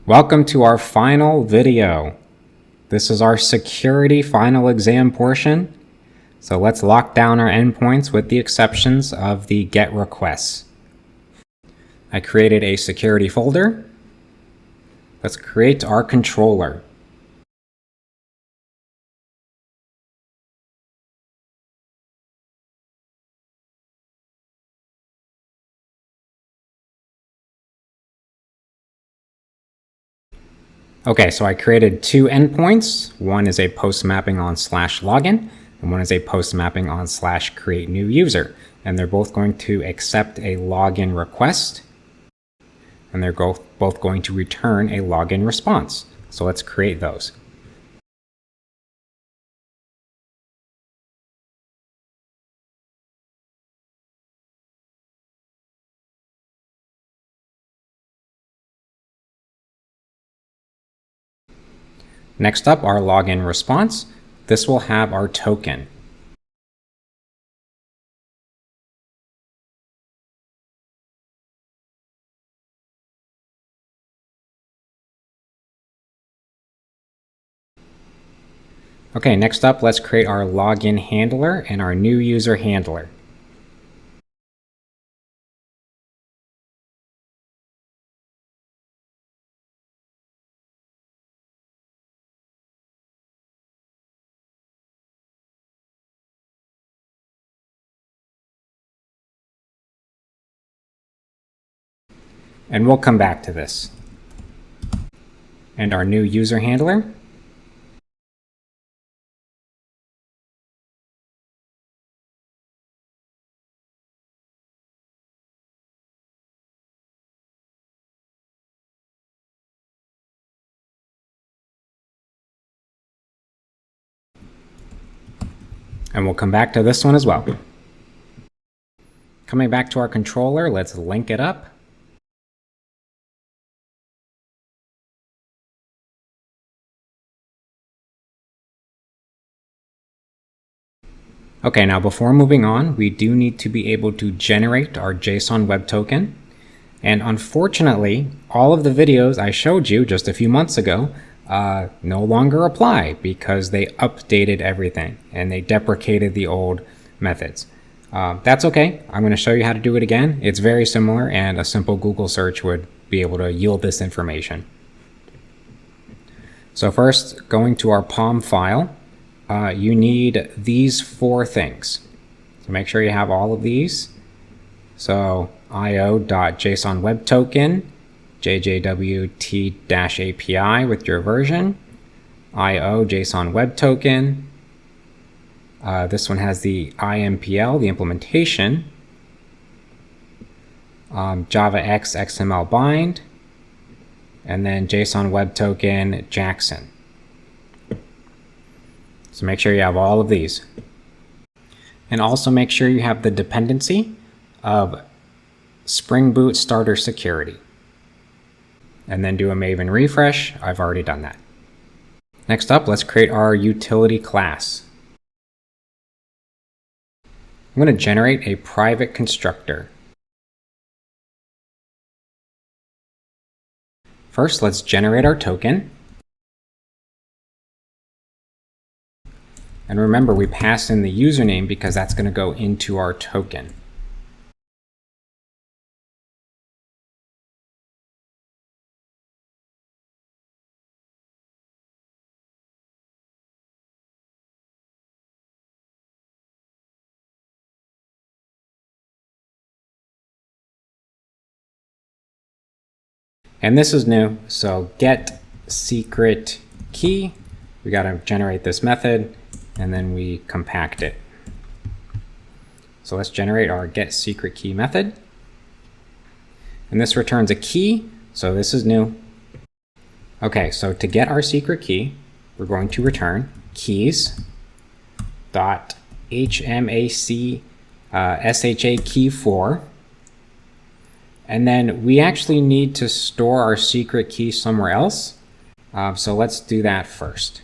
Welcome to our final video. This is our security final exam portion. So let's lock down our endpoints with the exceptions of the GET requests. I created a security folder. Let's create our controller. Okay, so I created two endpoints. One is a post mapping on /login, and one is a post mapping on /create new user. And they're both going to accept a login request, and they're both going to return a login response. So let's create those. Next up, our login response. This will have our token. Okay, next up, let's create our login handler and our new user handler. And we'll come back to this. And our new user handler. And we'll come back to this one as well. Coming back to our controller, let's link it up. Okay, now before moving on, we do need to be able to generate our JSON web token. And unfortunately, all of the videos I showed you just a few months ago no longer apply because they updated everything and they deprecated the old methods. That's okay. I'm going to show you how to do it again. It's very similar, and a simple Google search would be able to yield this information. So first, going to our POM file, you need these four things. So make sure you have all of these. So io.json web token, JJWT-API with your version, io JSON web token. This one has the IMPL, the implementation, JavaX XML bind, and then JSON web token Jackson. So make sure you have all of these. And also make sure you have the dependency of Spring Boot Starter Security. And then do a Maven refresh. I've already done that. Next up, let's create our utility class. I'm going to generate a private constructor. First, let's generate our token. And remember, we pass in the username because that's going to go into our token. And this is new, so get secret key. We got to generate this method, and then we compact it. So let's generate our get secret key method. And this returns a key, so this is new. Okay, so to get our secret key, we're going to return keys.hmac sha key 4. And then we actually need to store our secret key somewhere else. So let's do that first.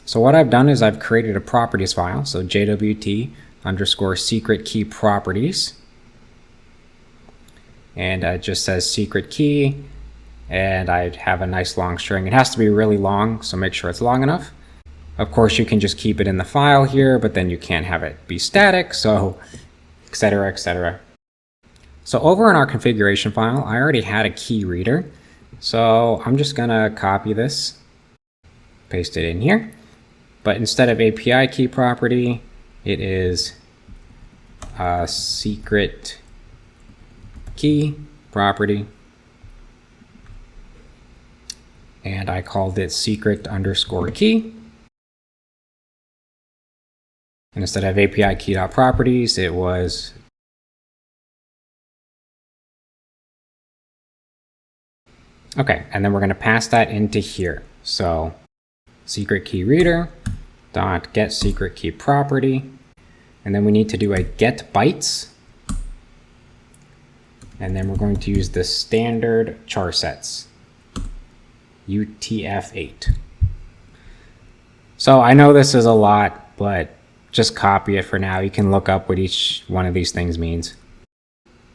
So what I've done is I've created a properties file. So JWT_secret key properties. And it just says secret key. and I have a nice long string. It has to be really long, so make sure it's long enough. Of course, you can just keep it in the file here, but then you can't have it be static, so etc, etc. So over in our configuration file, I already had a key reader. So I'm just gonna copy this, paste it in here. But instead of API key property, it is a secret key property. And I called it secret_key. And instead of API key.properties, it was okay, and then we're going to pass that into here. So secret key reader dot get secret key property, and then we need to do a get bytes, and then we're going to use the standard char sets UTF-8. So I know this is a lot, but just copy it for now. You can look up what each one of these things means.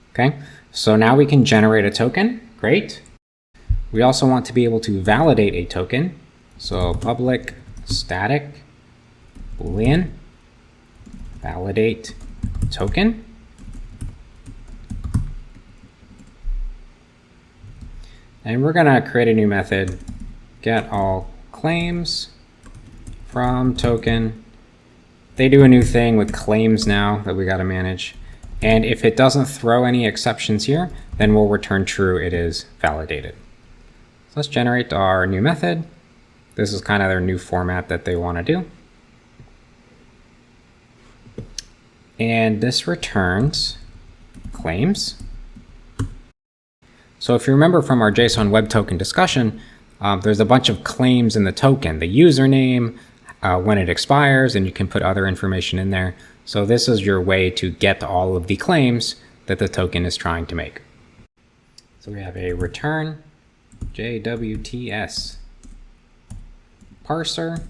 Okay, so now we can generate a token. Great. We also want to be able to validate a token. So public static boolean validate token. And we're going to create a new method, get all claims from token. They do a new thing with claims now that we got to manage. And if it doesn't throw any exceptions here, then we'll return true, it is validated. So let's generate our new method. This is kind of their new format that they want to do. And this returns claims. So if you remember from our JSON web token discussion, there's a bunch of claims in the token, the username, when it expires, and you can put other information in there. So this is your way to get all of the claims that the token is trying to make. So we have a return JWTS parser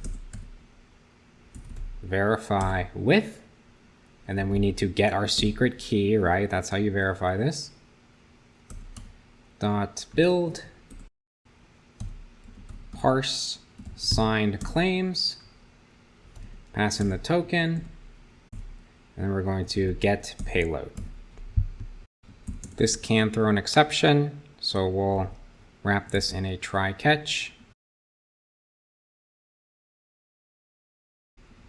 verify with, and then we need to get our secret key, right? That's how you verify this. Dot build parse signed claims, pass in the token, and then we're going to get payload. This can throw an exception, so we'll wrap this in a try catch.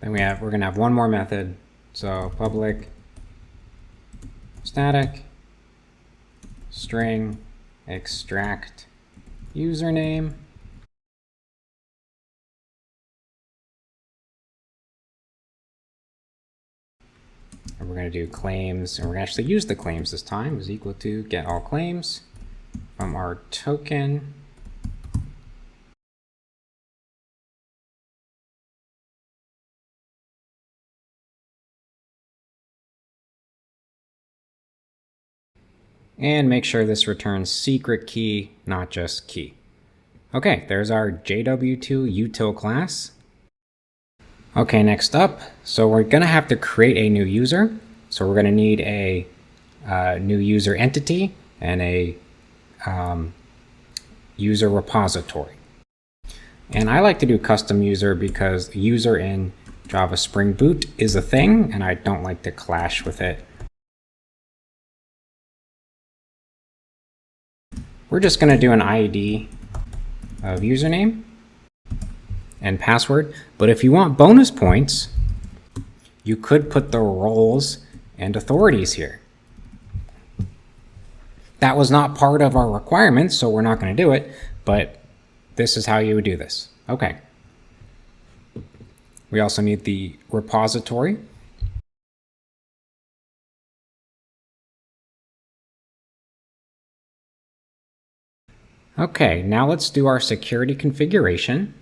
Then we're going to have one more method. So public static string extract username. And we're going to do claims, and we're going to actually use the claims this time, is equal to get all claims from our token. And make sure this returns secret key, not just key. Okay, there's our JW2 util class. Okay, next up, so we're going to have to create a new user. So we're going to need a new user entity and a user repository. And I like to do custom user because user in Java Spring Boot is a thing, and I don't like to clash with it. We're just going to do an ID of username and password, but if you want bonus points, you could put the roles and authorities here. That was not part of our requirements, so we're not going to do it, but this is how you would do this. Okay. We also need the repository. Okay, now let's do our security configuration.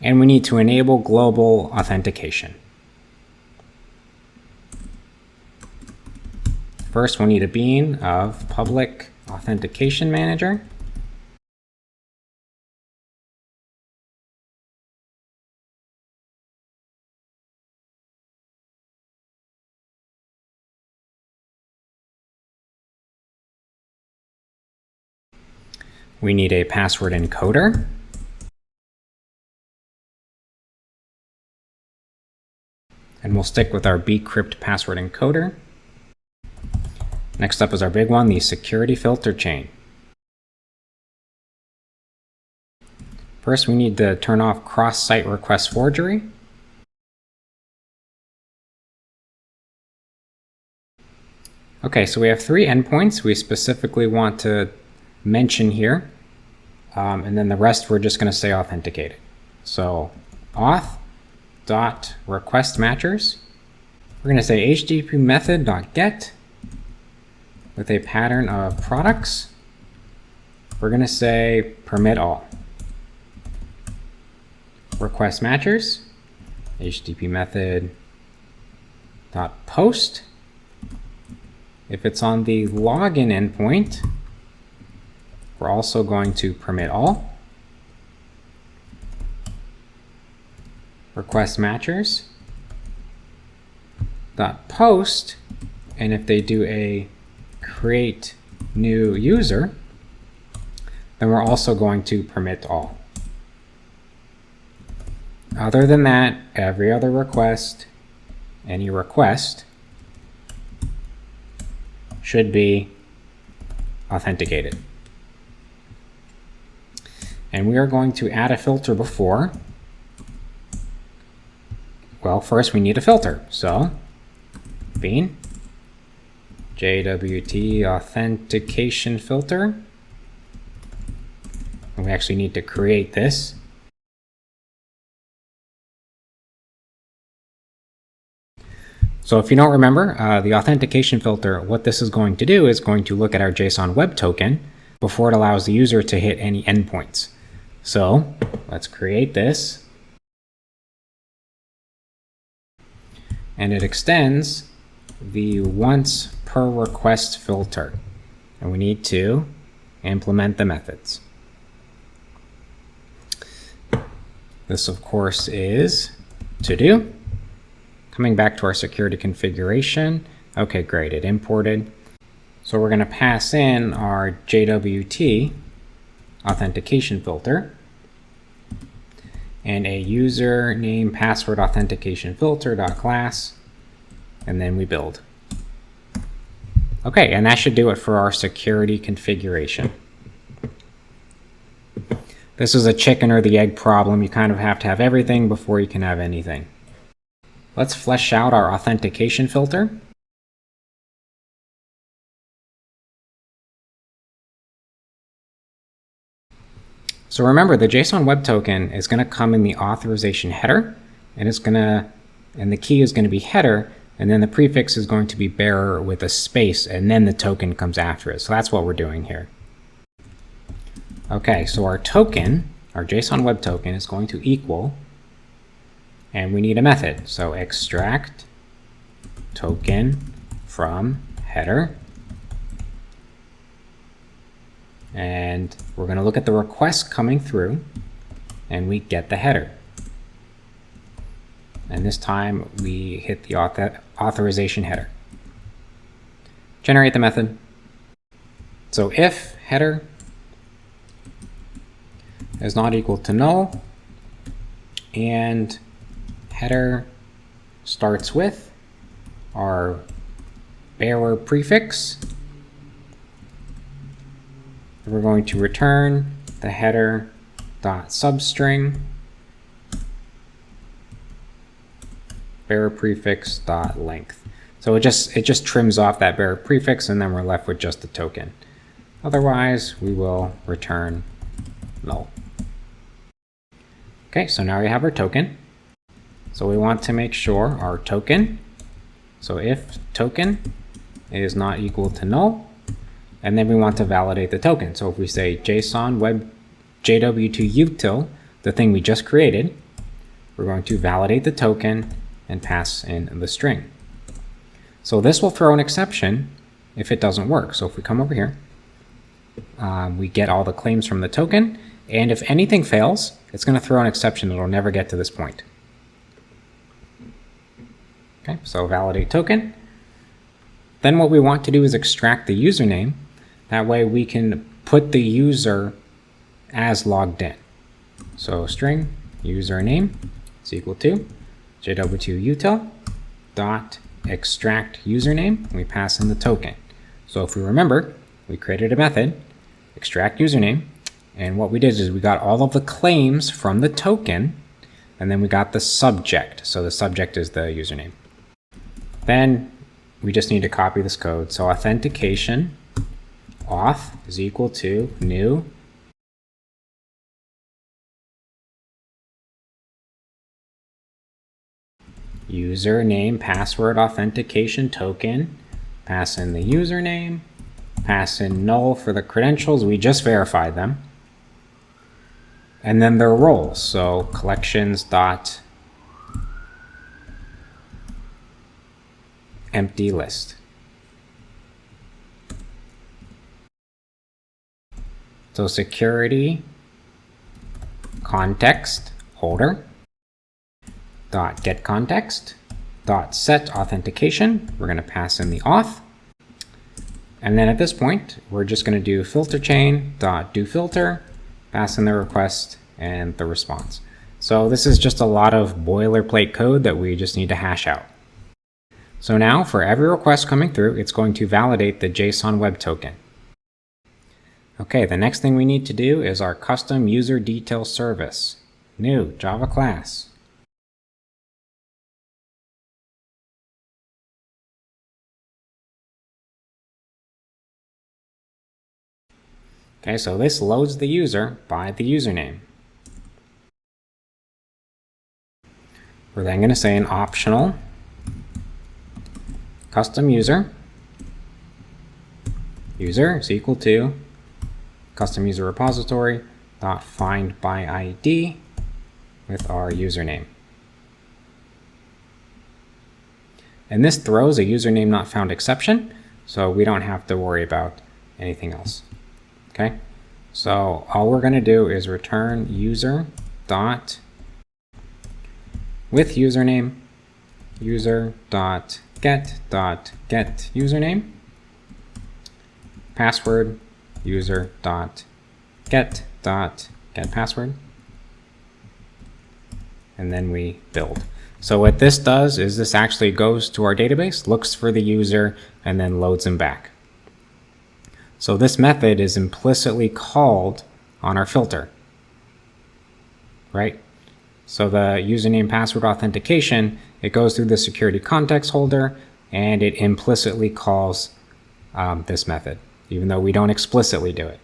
And we need to enable global authentication. First, we'll need a bean of public authentication manager. We need a password encoder. And we'll stick with our bcrypt password encoder. Next up is our big one, the security filter chain. First, we need to turn off cross-site request forgery. Okay, so we have 3 endpoints we specifically want to mention here. And then the rest we're just going to say authenticated. So auth.requestMatchers. We're going to say HTTP method.get with a pattern of products. We're going to say permit all. Request matchers, HTTP method dot post. If it's on the login endpoint, we're also going to permit all. Request matchers dot post, and if they do a create new user, then we're also going to permit all. Other than that, every other request, any request, should be authenticated. And we are going to add a filter before. Well, first we need a filter. So bean JWT authentication filter. And we actually need to create this. So if you don't remember, the authentication filter, what this is going to do is going to look at our JSON web token before it allows the user to hit any endpoints. So let's create this. And it extends the once per request filter. And we need to implement the methods. This, of course, is to do. Coming back to our security configuration. Okay, great, it imported. So we're going to pass in our JWT authentication filter and a username password authentication filter.class, and then we build. Okay, and that should do it for our security configuration. This is a chicken or the egg problem. You kind of have to have everything before you can have anything. Let's flesh out our authentication filter. So remember, the JSON web token is going to come in the authorization header, and the key is going to be header, and then the prefix is going to be bearer with a space, and then the token comes after it. So that's what we're doing here. Okay, so our token, our JSON web token, is going to equal, and we need a method. So extract token from header. And we're going to look at the request coming through, and we get the header. And this time we hit the authorization header. Generate the method. So if header is not equal to null, and header starts with our bearer prefix, we're going to return the header dot substring bearer prefix dot length. So it just trims off that bearer prefix, and then we're left with just the token. Otherwise, we will return null. Okay, so now we have our token. So we want to make sure our token, so if token is not equal to null, and then we want to validate the token. So if we say JSON web JW2 util, the thing we just created, we're going to validate the token and pass in the string. So this will throw an exception if it doesn't work. So if we come over here, we get all the claims from the token, and if anything fails, it's going to throw an exception. It'll never get to this point. Okay, so validate token. Then what we want to do is extract the username. That way we can put the user as logged in. So string username is equal to JW2util dot extract username. We pass in the token. So if we remember, we created a method, extract username, and what we did is we got all of the claims from the token, and then we got the subject. So the subject is the username. Then we just need to copy this code. So authentication auth is equal to new username password authentication token, pass in the username, pass in null for the credentials, we just verified them, and then their roles. So collections dot empty list. So security context holder dot get context dot set authentication. We're going to pass in the auth, and then at this point we're just going to do filter chain dot do filter, pass in the request and the response. So this is just a lot of boilerplate code that we just need to hash out. So now for every request coming through, it's going to validate the JSON web token. Okay, the next thing we need to do is our custom user detail service. New Java class. Okay, so this loads the user by the username. We're then going to say an optional custom user is equal to custom user repository dot find by ID with our username. And this throws a username not found exception, so we don't have to worry about anything else. Okay, so all we're going to do is return user dot with username user dot get username, password user dot get password, and then we build. So what this does is this actually goes to our database, looks for the user, and then loads him back. So this method is implicitly called on our filter, right? So the username password authentication, it goes through the security context holder and it implicitly calls this method, even though we don't explicitly do it.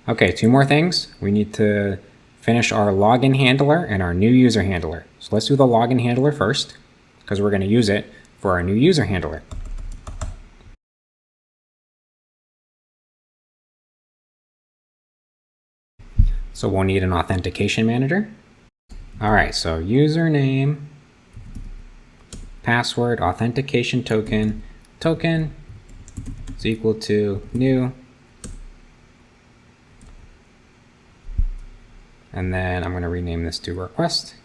Okay, two more things. We need to finish our login handler and our new user handler. So let's do the login handler first, because we're going to use it for our new user handler. So we'll need an authentication manager. All right, so username, password, authentication token is equal to new. And then I'm going to rename this to request.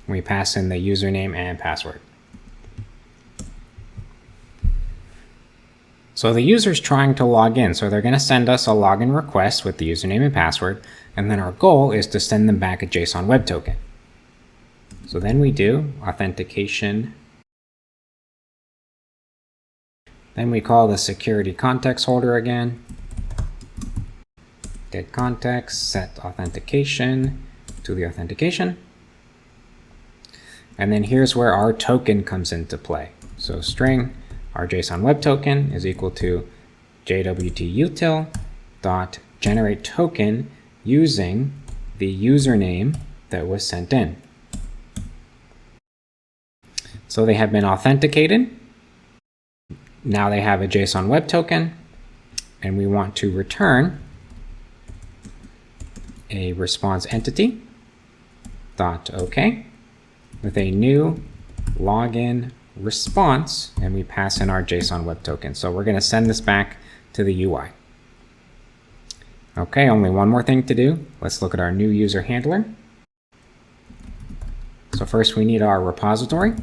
We pass in the username and password. So the user's trying to log in, so they're going to send us a login request with the username and password, and then our goal is to send them back a JSON web token. So then we do authentication. Then we call the security context holder again. Get context, set authentication to the authentication. And then here's where our token comes into play. So string, our JSON web token is equal to JWT dot generate token using the username that was sent in. So they have been authenticated. Now they have a JSON web token, and we want to return a response entity dot OK with a new login response, and we pass in our JSON web token. So we're going to send this back to the UI. Okay, only one more thing to do. Let's look at our new user handler. So first we need our repository.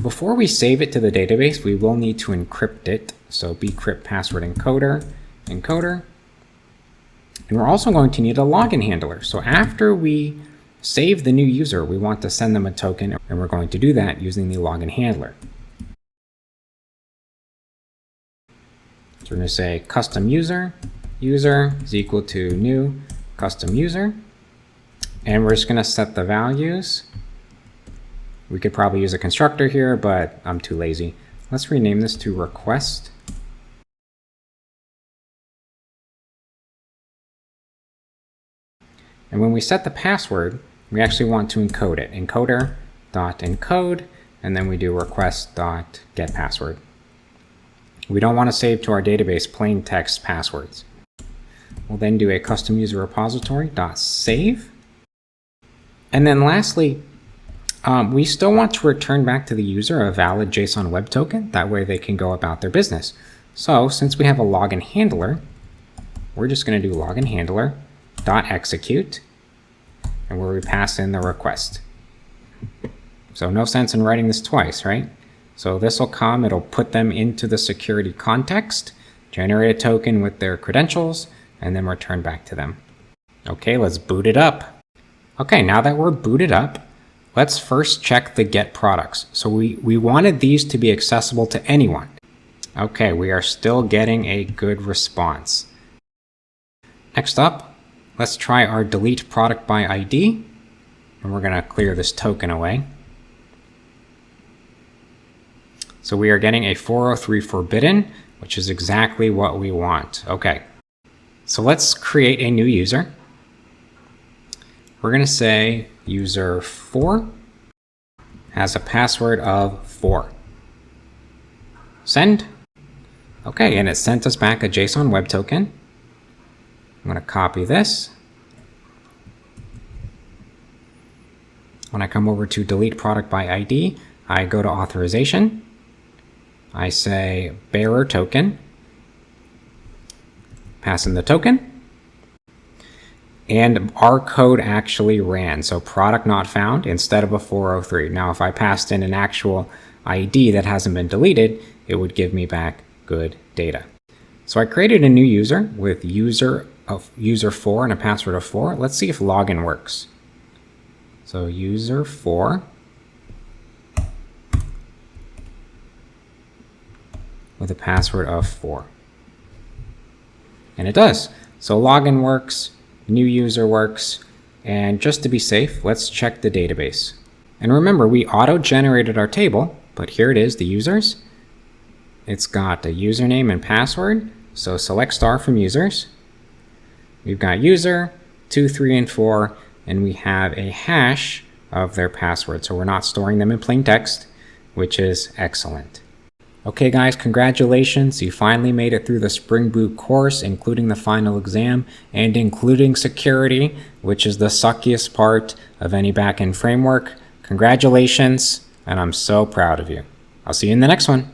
Before we save it to the database, we will need to encrypt it. So bcrypt password encoder, encoder. And we're also going to need a login handler. So after we save the new user, we want to send them a token, and we're going to do that using the login handler. So we're going to say custom user, user is equal to new custom user. And we're just going to set the values. We could probably use a constructor here, but I'm too lazy. Let's rename this to request. And when we set the password, we actually want to encode it. Encoder.encode, and then we do request.getPassword. We don't want to save to our database plain text passwords. We'll then do a custom user repository.save. And then lastly, we still want to return back to the user a valid JSON web token. That way they can go about their business. So since we have a login handler, we're just going to do login handler.execute, and where we pass in the request. So no sense in writing this twice, right? So this will come, it'll put them into the security context, generate a token with their credentials, and then return back to them. Okay, let's boot it up. Okay, now that we're booted up, let's first check the get products. So we wanted these to be accessible to anyone. Okay, we are still getting a good response. Next up, let's try our delete product by ID, and we're going to clear this token away. So we are getting a 403 forbidden, which is exactly what we want. Okay, so let's create a new user. We're going to say user4 has a password of 4. Send. Okay, and it sent us back a JSON web token. I'm going to copy this. When I come over to delete product by ID, I go to authorization. I say bearer token. Pass in the token. And our code actually ran. So product not found instead of a 403. Now, if I passed in an actual ID that hasn't been deleted, it would give me back good data. So I created a new user with user4 and a password of 4. Let's see if login works. So user4 with a password of 4. And it does. So login works, new user works, and just to be safe, let's check the database. And remember, we auto-generated our table, but here it is, the users. It's got a username and password, so select star from users. We've got user, 2, 3, and 4, and we have a hash of their password, so we're not storing them in plain text, which is excellent. Okay guys, congratulations, you finally made it through the Spring Boot course, including the final exam, and including security, which is the suckiest part of any backend framework. Congratulations, and I'm so proud of you. I'll see you in the next one.